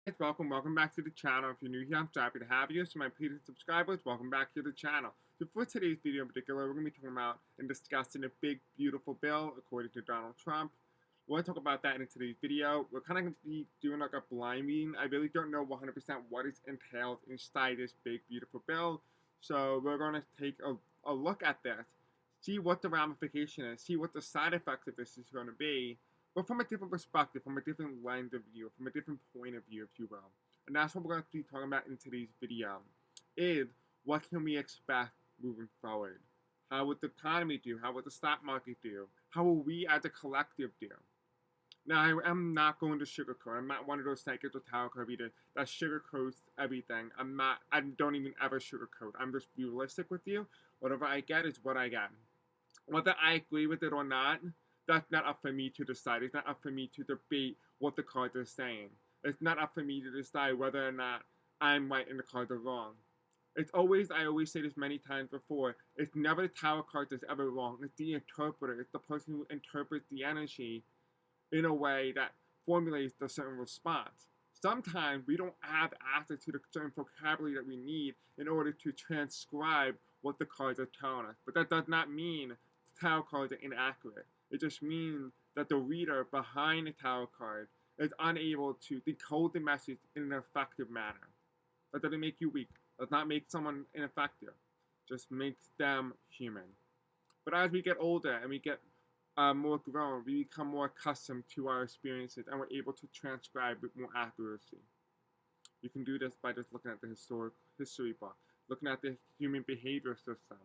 Guys, welcome back to the channel. If you're new here, I'm so happy to have you. So my paid subscribers, welcome back to the channel. So for today's video in particular, we're going to be talking about and discussing a big, beautiful bill according to Donald Trump. We're going to talk about that in today's video. We're kind of going to be doing like a blind reading. I really don't know 100% what is entailed inside this big, beautiful bill. So we're going to take a look at this, see what the ramification is, see what the side effects of this is going to be, but from a different perspective, from a different lens of view, from a different point of view, if you will. And that's what we're going to be talking about in today's video, is what can we expect moving forward? How would the economy do? How would the stock market do? How will we as a collective do? Now, I am not going to sugarcoat. I'm not one of those psychics or tarot card readers that sugarcoats everything. I don't even ever sugarcoat. I'm just realistic with you. Whatever I get is what I get. Whether I agree with it or not, that's not up for me to decide. It's not up for me to debate what the cards are saying. It's not up for me to decide whether or not I'm right and the cards are wrong. I always say this many times before, it's never the tarot card that's ever wrong. It's the interpreter. It's the person who interprets the energy in a way that formulates a certain response. Sometimes we don't have access to the certain vocabulary that we need in order to transcribe what the cards are telling us. But that does not mean the tarot cards are inaccurate. It just means that the reader behind the tarot card is unable to decode the message in an effective manner. That doesn't make you weak. Does not make someone ineffective. Just makes them human. But as we get older and we get more grown, we become more accustomed to our experiences and we're able to transcribe with more accuracy. You can do this by just looking at the history book, looking at the human behavior system.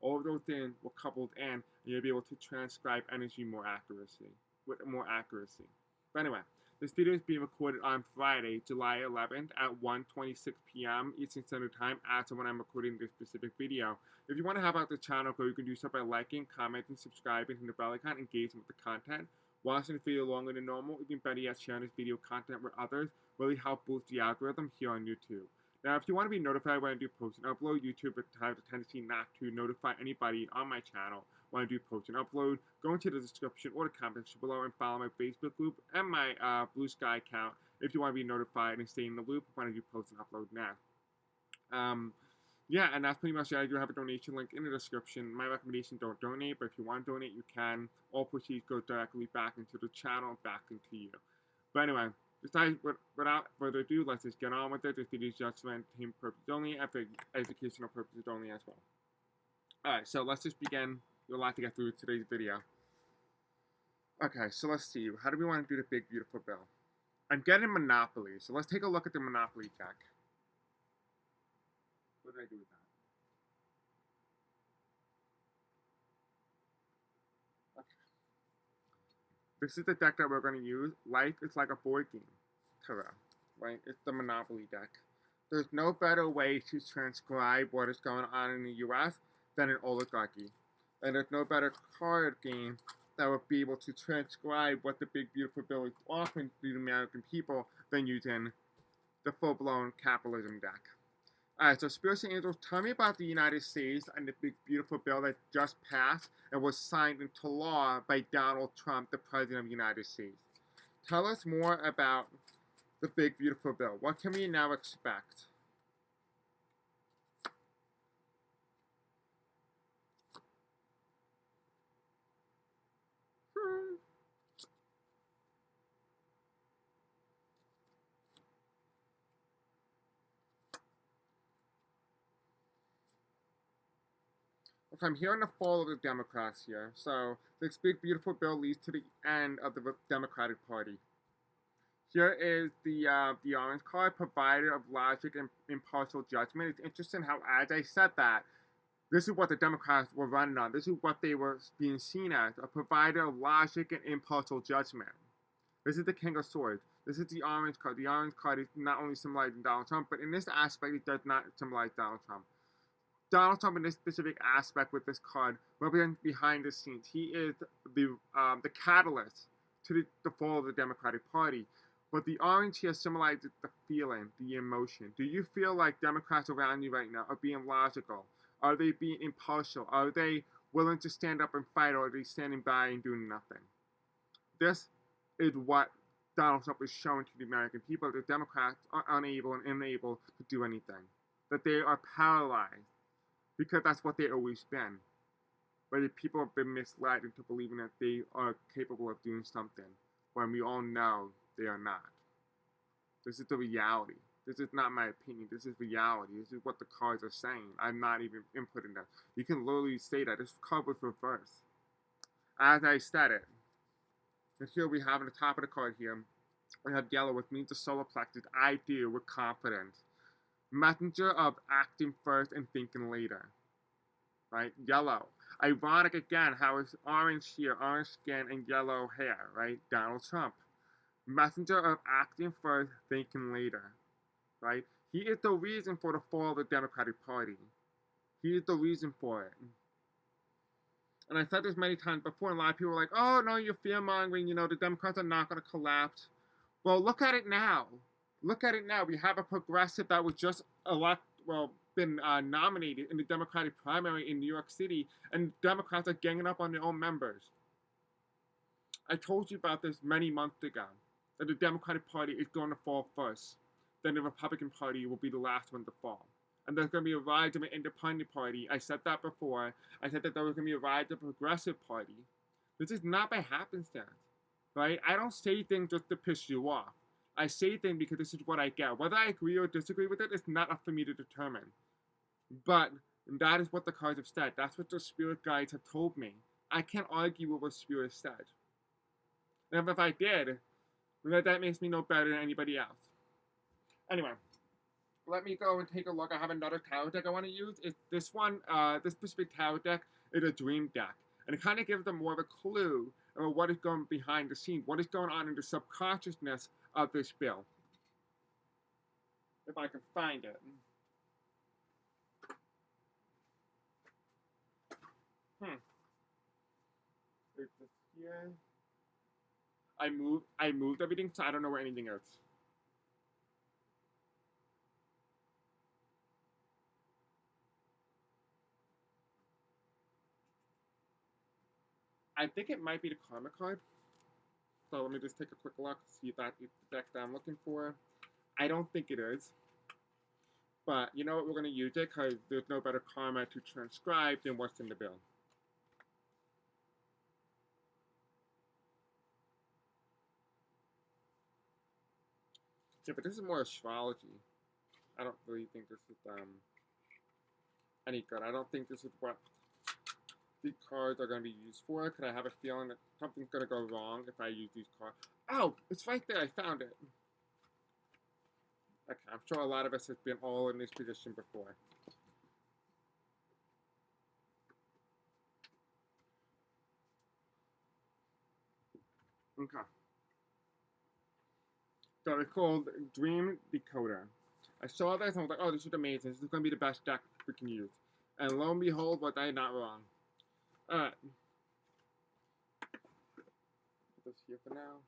All of those things were coupled in, and you'll be able to transcribe energy with more accuracy. But anyway, this video is being recorded on Friday, July 11th at 1:26 p.m. Eastern Standard Time as of when I'm recording this specific video. If you want to help out the channel, you can do so by liking, commenting, subscribing, hitting the bell icon, engaging with the content. Watching the video longer than normal, even better yet, sharing this video content with others really help boost the algorithm here on YouTube. Now, if you want to be notified when I do post and upload, YouTube has a tendency not to notify anybody on my channel when I do post and upload. Go into the description or the comments below and follow my Facebook group and my Blue Sky account if you want to be notified and stay in the loop when I do post and upload now. Yeah, and that's pretty much it. I do have a donation link in the description. My recommendation, don't donate, but if you want to donate, you can. All proceeds go directly back into the channel, back into you. But anyway, without further ado, let's just get on with it. This video is just for entertainment purposes only and for educational purposes only as well. Alright, so let's just begin. There's a lot to get through today's video. Okay, so let's see. How do we want to do the big, beautiful bill? I'm getting Monopoly, so let's take a look at the Monopoly deck. What did I do with that? This is the deck that we're going to use. Life is like a board game. Tarot, right? It's the Monopoly deck. There's no better way to transcribe what is going on in the U.S. than an oligarchy. And there's no better card game that would be able to transcribe what the big, beautiful bill is offering to the American people than using the full-blown capitalism deck. Alright, so Spirits and Angels, tell me about the United States and the big, beautiful bill that just passed and was signed into law by Donald Trump, the President of the United States. Tell us more about the big, beautiful bill. What can we now expect? Okay, I'm hearing the fall of the Democrats here. So this big, beautiful bill leads to the end of the Democratic Party. Here is the orange card, provider of logic and impartial judgment. It's interesting how, as I said that, this is what the Democrats were running on. This is what they were being seen as, a provider of logic and impartial judgment. This is the King of Swords. This is the orange card. The orange card is not only symbolizing Donald Trump, but in this aspect, it does not symbolize Donald Trump. Donald Trump, in this specific aspect with this card, represents behind the scenes. He is the catalyst to the fall of the Democratic Party. But the orange here symbolizes the feeling, the emotion. Do you feel like Democrats around you right now are being logical? Are they being impartial? Are they willing to stand up and fight, or are they standing by and doing nothing? This is what Donald Trump is showing to the American people that Democrats are unable and unable to do anything. That they are paralyzed. Because that's what they've always been. Where the people have been misled into believing that they are capable of doing something. When we all know they are not. This is the reality. This is not my opinion. This is reality. This is what the cards are saying. I'm not even inputting that. You can literally say that. This card was reversed. As I said it. And here we have on the top of the card here, we have yellow, which means the solar plexus. I deal with confidence. Messenger of acting first and thinking later. Right? Yellow. Ironic again how it's orange here, orange skin and yellow hair. Right? Donald Trump. Messenger of acting first, thinking later. Right? He is the reason for the fall of the Democratic Party. He is the reason for it. And I said this many times before, and a lot of people were like, oh, no, you're fear-mongering, the Democrats are not going to collapse. Well, look at it now. Look at it now. We have a progressive that was just been nominated in the Democratic primary in New York City, and Democrats are ganging up on their own members. I told you about this many months ago, that the Democratic Party is going to fall first. Then the Republican Party will be the last one to fall. And there's going to be a rise of an independent party. I said that before. I said that there was going to be a rise of a progressive party. This is not by happenstance, right? I don't say things just to piss you off. I say things because this is what I get. Whether I agree or disagree with it is not up for me to determine. But that is what the cards have said. That's what the spirit guides have told me. I can't argue with what spirit said. And if I did, that makes me no better than anybody else. Anyway. Let me go and take a look. I have another tarot deck I want to use. It's this one, this specific tarot deck is a dream deck. And it kind of gives them more of a clue about what is going behind the scenes, what is going on in the subconsciousness of this bill. If I can find it. There's this here. I moved everything, so I don't know where anything is. I think it might be the karma card. So let me just take a quick look, see if that is the deck that I'm looking for. I don't think it is. But you know what, we're going to use it because there's no better karma to transcribe than what's in the bill. Yeah, but this is more astrology. I don't really think this is any good. I don't think this is what these cards are going to be used for, because I have a feeling that something's going to go wrong if I use these cards. Oh, it's right there. I found it. Okay, I'm sure a lot of us have been all in this position before. Okay. So it's called Dream Decoder. I saw this and I was like, oh, this is amazing. This is going to be the best deck we can use. And lo and behold, was I not wrong. Alright. Put this here for now.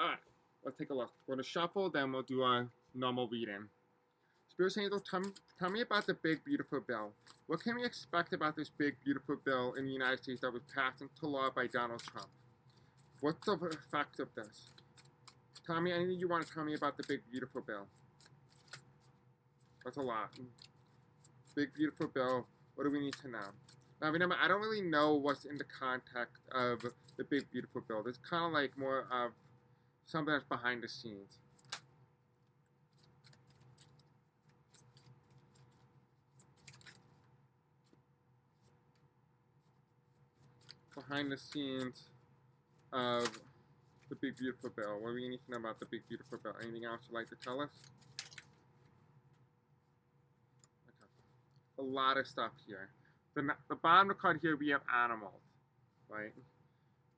Alright. Let's take a look. We're going to shuffle, then we'll do our normal reading. Spirit Angels, tell me about the big, beautiful bill. What can we expect about this big, beautiful bill in the United States that was passed into law by Donald Trump? What's the effect of this? Tell me anything you want to tell me about the big, beautiful bill. That's a lot. Big, beautiful bill. What do we need to know? Now, remember, I don't really know what's in the context of the big, beautiful bill. It's kind of like more of something that's behind the scenes. Behind the scenes of the big, beautiful bill. What do we need to know about the big, beautiful bill? Anything else you'd like to tell us? Okay. A lot of stuff here. The bottom of the card here, we have animals, right?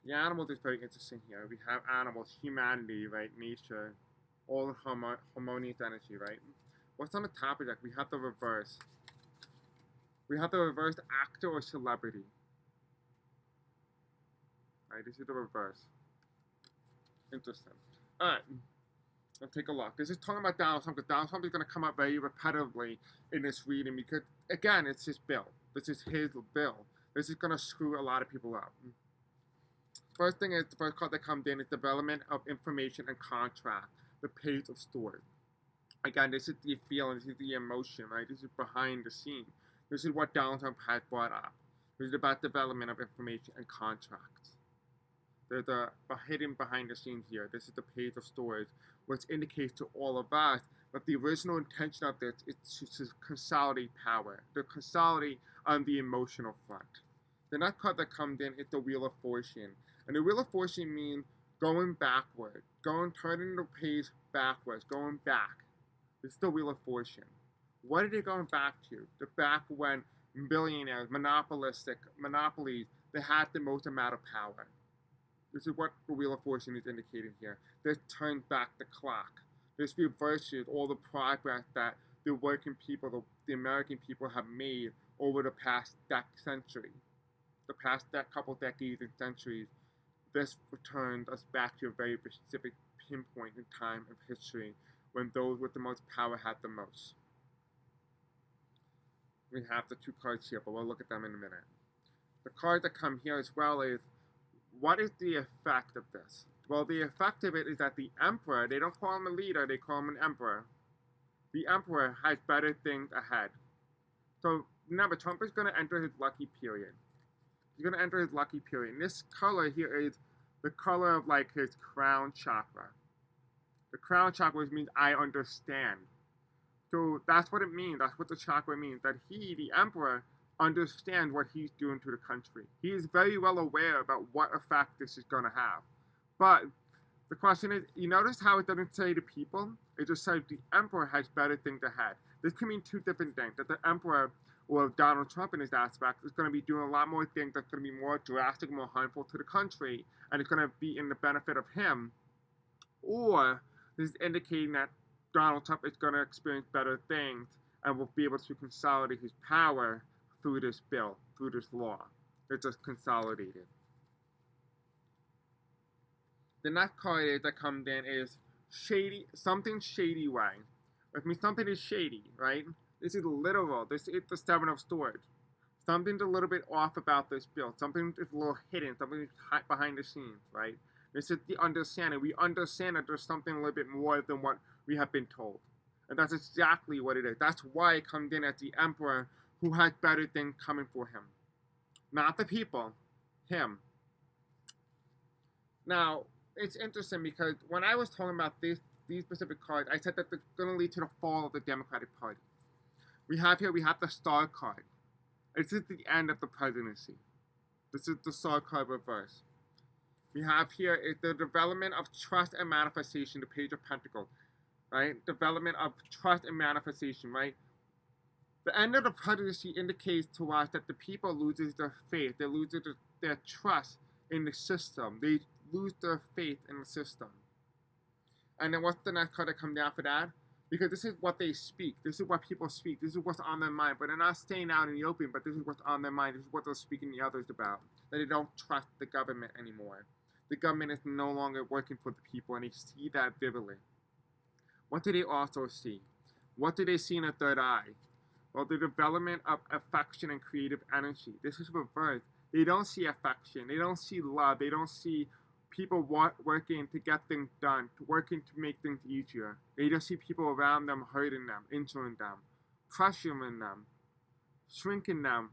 The animals is very interesting here. We have animals, humanity, right? Nature, all the harmonious energy, right? What's on the top of that? We have the reverse. We have the reversed actor or celebrity. Right, this is the reverse. Interesting. Alright, let's take a look. This is talking about Donald Trump, because Donald Trump is going to come up very repetitively in this reading, because, again, it's his bill. This is his bill. This is going to screw a lot of people up. First thing is, the first card that comes in is development of information and contract, the page of story. Again, this is the feeling, this is the emotion, right? This is behind the scene. This is what Donald Trump has brought up. This is about development of information and contracts. There's a hidden behind the scenes here. This is the page of stories, which indicates to all of us that the original intention of this is to consolidate power, to consolidate on the emotional front. The next card that comes in is the Wheel of Fortune. And the Wheel of Fortune means going backward, turning the page backwards, going back. This is the Wheel of Fortune. What are they going back to? The back when billionaires, monopolies, they had the most amount of power. This is what the Wheel of Fortune is indicating here. This turns back the clock. This reverses all the progress that the working people, the American people have made over the past century. The past couple decades and centuries. This returns us back to a very specific pinpoint in time of history when those with the most power had the most. We have the two cards here, but we'll look at them in a minute. The cards that come here as well is, what is the effect of this? Well, the effect of it is that the emperor, they don't call him a leader, they call him an emperor. The emperor has better things ahead. So remember, Trump is going to enter his lucky period. He's going to enter his lucky period. And this color here is the color of like his crown chakra. The crown chakra means I understand. So that's what it means. That's what the chakra means. That he, the emperor, understands what he's doing to the country. He is very well aware about what effect this is going to have. But the question is, you notice how it doesn't say the people? It just says the emperor has better things ahead. This can mean two different things. That the emperor, or Donald Trump in his aspect, is going to be doing a lot more things that's going to be more drastic, more harmful to the country, and it's going to be in the benefit of him. Or this is indicating that Donald Trump is going to experience better things and will be able to consolidate his power through this bill, through this law. It's just consolidated. The next card that comes in is shady, something shady way. Which means something is shady, right? This is literal. This is the Seven of Swords. Something's a little bit off about this bill. Something is a little hidden. Something is behind the scenes, right? This is the understanding. We understand that there's something a little bit more than what we have been told. And that's exactly what it is. That's why it comes in as the emperor who has better things coming for him. Not the people, him. Now, it's interesting because when I was talking about these specific cards, I said that they're going to lead to the fall of the Democratic Party. We have the Star card. This is the end of the presidency. This is the Star card reverse. We have here is the development of trust and manifestation, the Page of Pentacles, right? Development of trust and manifestation, right? The end of the presidency indicates to us that the people loses their faith. They lose their trust in the system. They lose their faith in the system. And then what's the next card that comes down for that? Because this is what they speak. This is what people speak. This is what's on their mind. But they're not staying out in the open, but this is what's on their mind. This is what they're speaking to others about. That they don't trust the government anymore. The government is no longer working for the people, and they see that vividly. What do they also see? What do they see in a third eye? Well, the development of affection and creative energy. This is reversed. They don't see affection. They don't see love. They don't see people working to get things done, working to make things easier. They just see people around them hurting them, injuring them, pressuring them, shrinking them.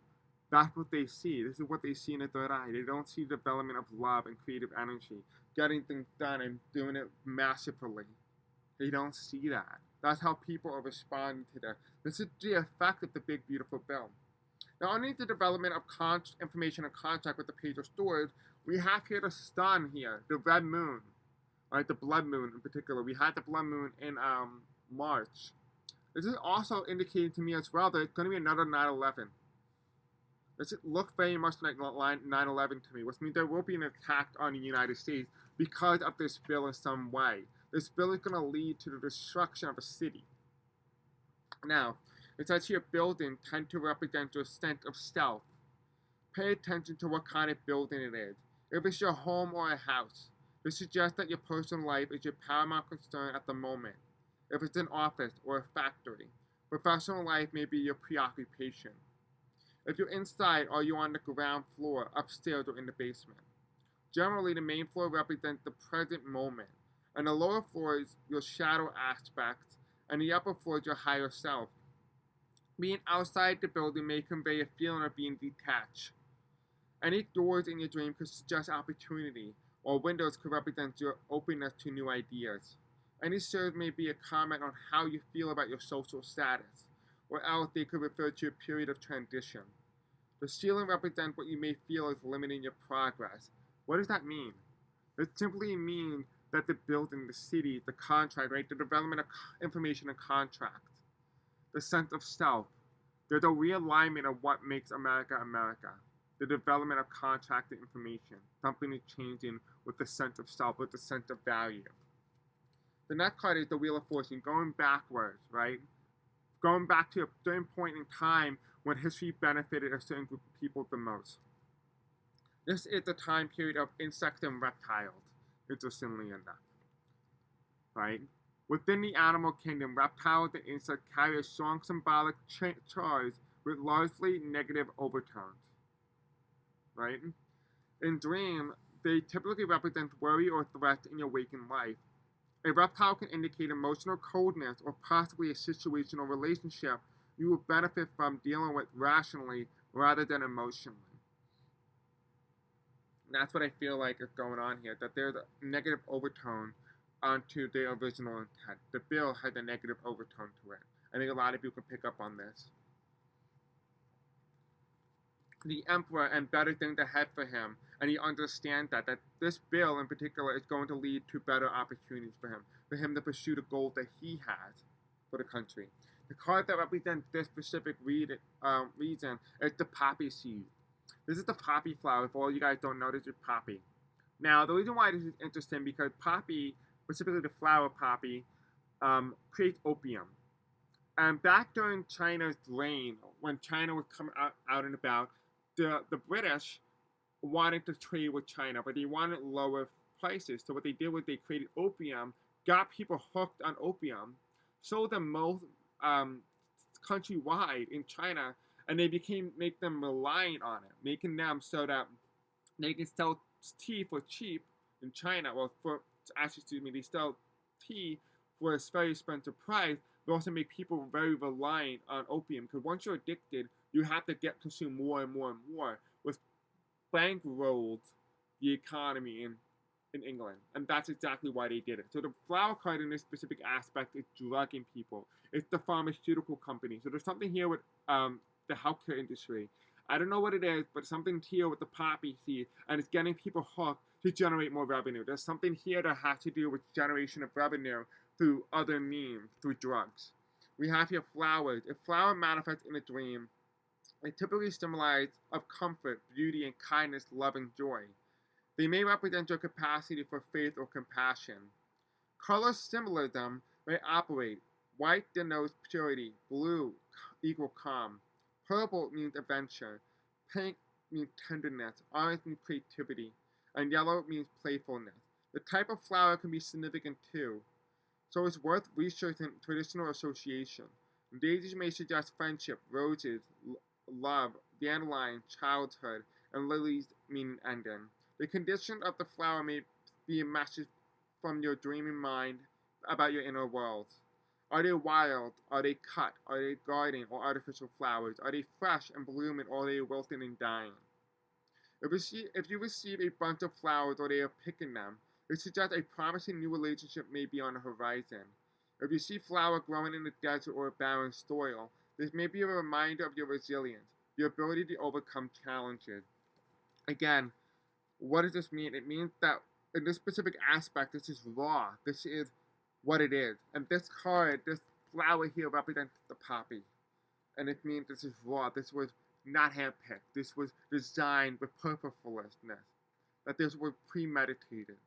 That's what they see. This is what they see in the third eye. They don't see the development of love and creative energy, getting things done and doing it masterfully. They don't see that. That's how people are responding to that. This is the effect of the big, beautiful bill. Not only the development of information and contract with the Page of Swords, we have here the sun here, the red moon, right? The blood moon in particular. We had the blood moon in March. This is also indicating to me as well that it's going to be another 9/11. This looks very much like 9/11 to me, which means there will be an attack on the United States because of this bill in some way. This bill is going to lead to the destruction of a city. Now, it says here buildings tend to represent your sense of self. Pay attention to what kind of building it is. If it's your home or a house, this suggests that your personal life is your paramount concern at the moment. If it's an office or a factory, professional life may be your preoccupation. If you're inside, are you on the ground floor, upstairs, or in the basement? Generally, the main floor represents the present moment, and the lower floor is your shadow aspects, and the upper floor is your higher self. Being outside the building may convey a feeling of being detached. Any doors in your dream could suggest opportunity, or windows could represent your openness to new ideas. Any stairs may be a comment on how you feel about your social status, or else they could refer to a period of transition. The ceiling represents what you may feel is limiting your progress. What does that mean? It simply means that the building, the city, the contract, right? The development of information and contracts, the sense of self. There's a realignment of what makes America America. The development of contracted information. Something is changing with the sense of self, with the sense of value. The next card is the Wheel of Fortune, going backwards, right? Going back to a certain point in time when history benefited a certain group of people the most. This is the time period of insects and reptiles, interestingly enough, right? Within the animal kingdom, reptiles and insects carry a strong symbolic charge with largely negative overtones, right? In dreams, they typically represent worry or threat in your waking life. A reptile can indicate emotional coldness or possibly a situation or relationship you will benefit from dealing with rationally rather than emotionally. And that's what I feel like is going on here, that there's a negative overtone onto the original intent. The bill has a negative overtone to it. I think a lot of you can pick up on this. The emperor and better things ahead for him, and he understands that this bill in particular is going to lead to better opportunities for him to pursue the goals that he has for the country. The card that represents this specific reason is the poppy seed. This is the poppy flower. If all you guys don't know, this is poppy. Now, the reason why this is interesting because poppy, specifically the flower poppy, creates opium. And back during China's reign, when China was coming out and about, the British wanted to trade with China, but they wanted lower prices. So what they did was they created opium, got people hooked on opium, sold them most countrywide in China, and they make them reliant on it, making them so that they can sell tea for cheap in China. Well, they sell tea for a very expensive price, but also make people very reliant on opium. Because once you're addicted, you have to consume more and more and more, which bankrolled the economy in England. And that's exactly why they did it. So the flower card in this specific aspect is drugging people. It's the pharmaceutical company. So there's something here with the healthcare industry. I don't know what it is, but something here with the poppy seed, and it's getting people hooked to generate more revenue. There's something here that has to do with generation of revenue through other means, through drugs. We have here flowers. If flower manifests in a dream, they typically symbolize of comfort, beauty, and kindness, love, and joy. They may represent your capacity for faith or compassion. Colors similar to them may operate. White denotes purity, blue equal calm, purple means adventure, pink means tenderness, orange means creativity, and yellow means playfulness. The type of flower can be significant too, so it's worth researching traditional association. Daisies may suggest friendship, roses, love, dandelion, childhood, and lilies meaning ending. The condition of the flower may be a message from your dreaming mind about your inner world. Are they wild? Are they cut? Are they garden or artificial flowers? Are they fresh and blooming or are they wilting and dying? If you receive a bunch of flowers or they are picking them, it suggests a promising new relationship may be on the horizon. If you see flower growing in the desert or a barren soil, this may be a reminder of your resilience, your ability to overcome challenges. Again, what does this mean? It means that in this specific aspect, this is raw. This is what it is. And this card, this flower here represents the poppy. And it means this is raw. This was not handpicked. This was designed with purposefulness. That this was premeditated.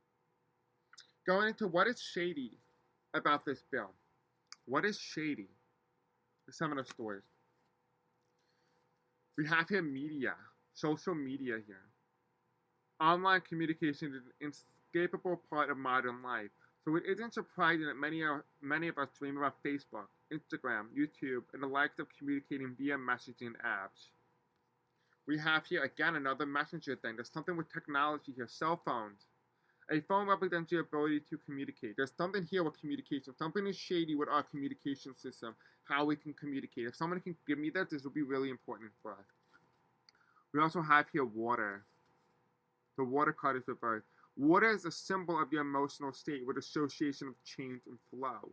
Going into what is shady about this bill. What is shady? Some of the stories. We have here media, social media here. Online communication is an inescapable part of modern life. So it isn't surprising that many of us dream about Facebook, Instagram, YouTube, and the likes of communicating via messaging apps. We have here again another messenger thing. There's something with technology here, cell phones. A phone represents your ability to communicate. There's something here with communication. Something is shady with our communication system, how we can communicate. If someone can give me that, this will be really important for us. We also have here water. The water card is reversed. Water is a symbol of your emotional state with association of change and flow.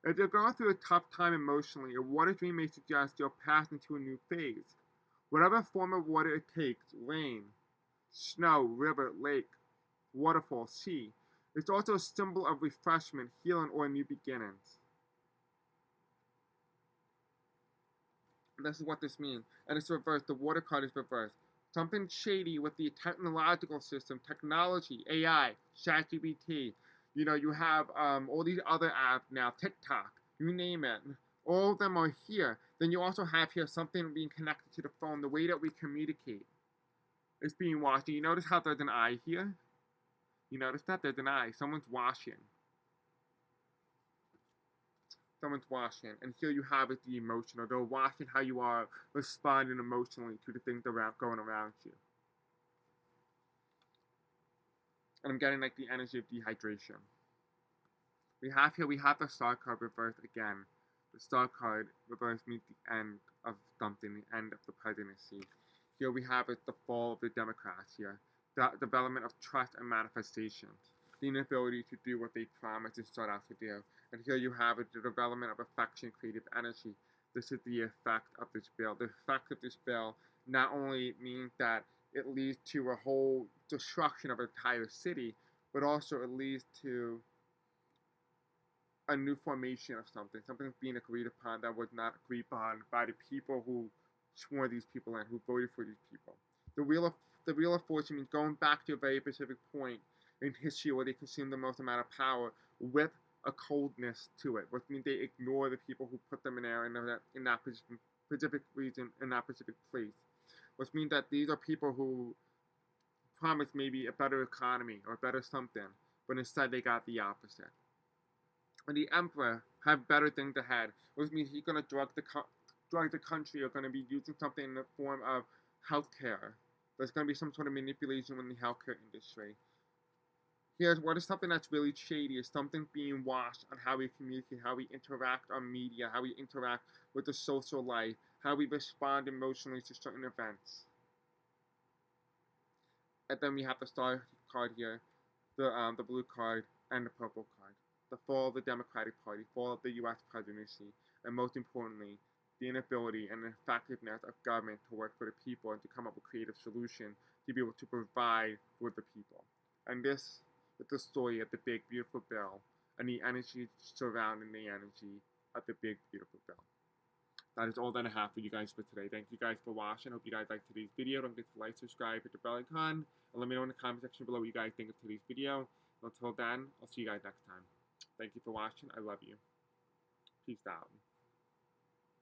If you're going through a tough time emotionally, a water dream may suggest you'll pass into a new phase. Whatever form of water it takes, rain, snow, river, lake, waterfall, sea, it's also a symbol of refreshment, healing, or new beginnings. And this is what this means. And it's reversed. The water card is reversed. Something shady with the technological system, technology, AI, ChatGPT. You know, you have all these other apps now, TikTok, you name it. All of them are here. Then you also have here something being connected to the phone, the way that we communicate. It's being watched. You notice how there's an eye here? You notice that? There's an eye. Someone's watching. Someone's watching. And here you have it, the emotional. They're watching how you are responding emotionally to the things around, going around you. And I'm getting like the energy of dehydration. We have the star card reversed again. The star card reversed means the end of something, the end of the presidency. Here we have it, the fall of the Democrats here. The development of trust and manifestation. The inability to do what they promised and start out to do. And here you have it, the development of affection, creative energy. This is the effect of this bill. The effect of this bill not only means that it leads to a whole destruction of an entire city, but also it leads to a new formation of something being agreed upon that was not agreed upon by the people who swore these people in, who voted for these people. The Wheel of Fortune means going back to a very specific point in history where they consume the most amount of power with a coldness to it, which means they ignore the people who put them in there in that specific region, in that specific place. Which means that these are people who promised maybe a better economy or better something, but instead they got the opposite. And the emperor have better things ahead, which means he's going to drug the country, or going to be using something in the form of healthcare. There's going to be some sort of manipulation in the healthcare industry. Here's what is something that's really shady, is something being watched on how we communicate, how we interact on media, how we interact with the social life, how we respond emotionally to certain events. And then we have the star card here, the blue card, and the purple card. The fall of the Democratic Party, fall of the U.S. presidency, and most importantly, the inability and effectiveness of government to work for the people and to come up with creative solutions to be able to provide for the people. And this is the story of the big, beautiful bill and the energy surrounding the energy of the big, beautiful bill. That is all that I have for you guys for today. Thank you guys for watching. Hope you guys liked today's video. Don't forget to like, subscribe, hit the bell icon, and let me know in the comment section below what you guys think of today's video. Until then, I'll see you guys next time. Thank you for watching. I love you. Peace out.